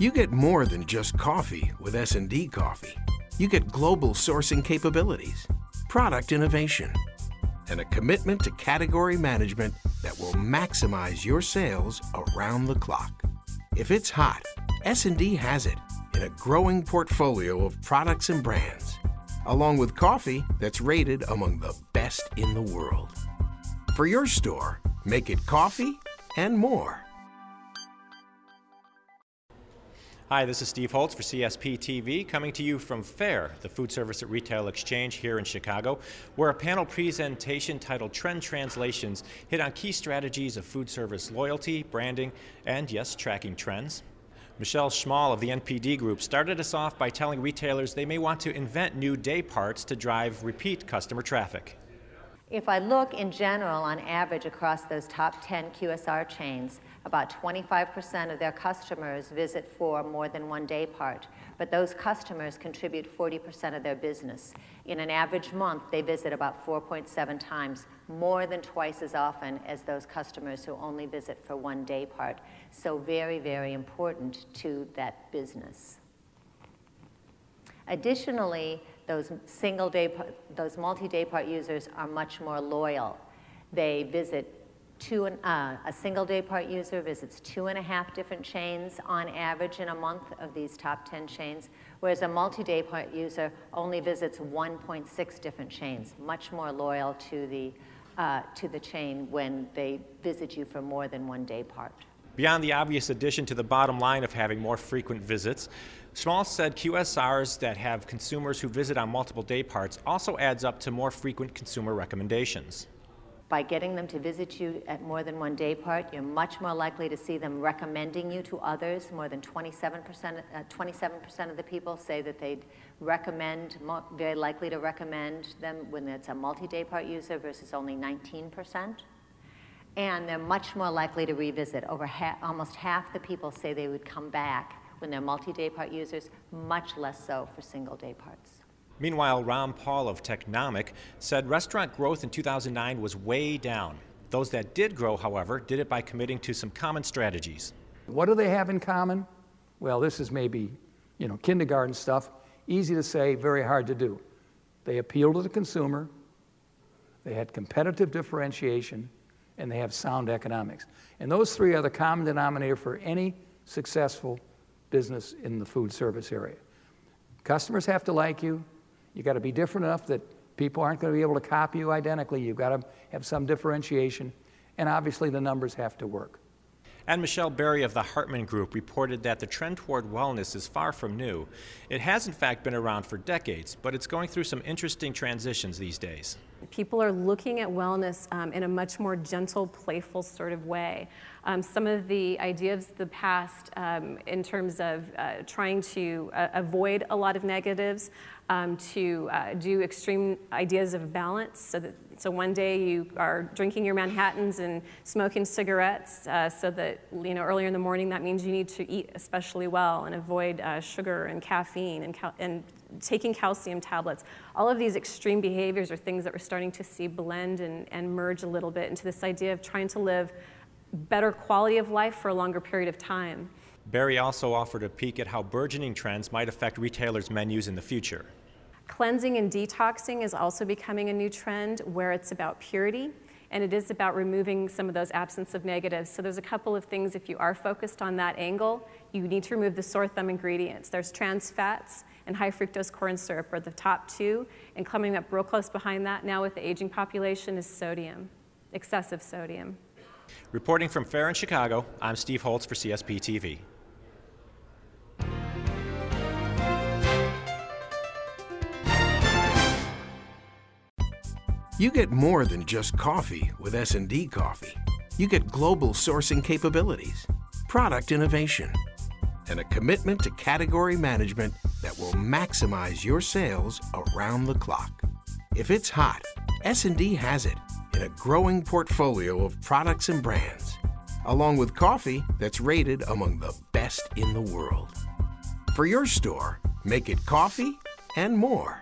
You get more than just coffee with S&D Coffee. You get global sourcing capabilities, product innovation, and a commitment to category management that will maximize your sales around the clock. If it's hot, S&D has it in a growing portfolio of products and brands, along with coffee that's rated among the best in the world. For your store, make it coffee and more. Hi, this is Steve Holtz for CSP TV, coming to you from FAIR, the Food Service at Retail Exchange here in Chicago, where a panel presentation titled Trend Translations hit on key strategies of food service loyalty, branding, and yes, tracking trends. Michele Schmal of the NPD Group started us off by telling retailers they may want to invent new day parts to drive repeat customer traffic. If I look in general, on average, across those top 10 QSR chains, about 25% of their customers visit for more than one day part, but those customers contribute 40% of their business. In an average month, they visit about 4.7 times, more than twice as often as those customers who only visit for one day part. So very, very important to that business. Additionally, those multi-day part users are much more loyal. They visit a single day part user visits 2.5 different chains on average in a month of these top 10 chains, whereas a multi-day part user only visits 1.6 different chains, much more loyal to the chain when they visit you for more than one day part. Beyond the obvious addition to the bottom line of having more frequent visits, Schmal said QSRs that have consumers who visit on multiple day parts also adds up to more frequent consumer recommendations. By getting them to visit you at more than one day part, you're much more likely to see them recommending you to others. More than 27% of the people say that they'd recommend, very likely to recommend them when it's a multi-day part user versus only 19%. And they're much more likely to revisit. Almost half the people say they would come back when they're multi-day part users, much less so for single day parts. Meanwhile, Paul of Technomic said restaurant growth in 2009 was way down. Those that did grow, however, did it by committing to some common strategies. What do they have in common? Well, this is maybe, kindergarten stuff. Easy to say, very hard to do. They appeal to the consumer, they had competitive differentiation, and they have sound economics. And those three are the common denominator for any successful business in the food service area. Customers have to like you. You've got to be different enough that people aren't going to be able to copy you identically. You've got to have some differentiation. And obviously the numbers have to work. And Michele Berry of the Hartman Group reported that the trend toward wellness is far from new. It has in fact been around for decades, but it's going through some interesting transitions these days. People are looking at wellness in a much more gentle, playful sort of way. Some of the ideas of the past in terms of trying to avoid a lot of negatives, to do extreme ideas of balance, so one day you are drinking your Manhattans and smoking cigarettes, so that earlier in the morning that means you need to eat especially well and avoid sugar and caffeine and taking calcium tablets. All of these extreme behaviors are things that we're starting to see blend and merge a little bit into this idea of trying to live better quality of life for a longer period of time. Berry also offered a peek at how burgeoning trends might affect retailers' menus in the future. Cleansing and detoxing is also becoming a new trend where it's about purity, and it is about removing some of those absence of negatives. So there's a couple of things, if you are focused on that angle, you need to remove the sore thumb ingredients. There's trans fats and high fructose corn syrup are the top two, and coming up real close behind that now with the aging population is sodium, excessive sodium. Reporting from FAIR in Chicago, I'm Steve Holtz for CSP TV. You get more than just coffee with S&D Coffee. You get global sourcing capabilities, product innovation, and a commitment to category management that will maximize your sales around the clock. If it's hot, S&D has it in a growing portfolio of products and brands, along with coffee that's rated among the best in the world. For your store, make it coffee and more.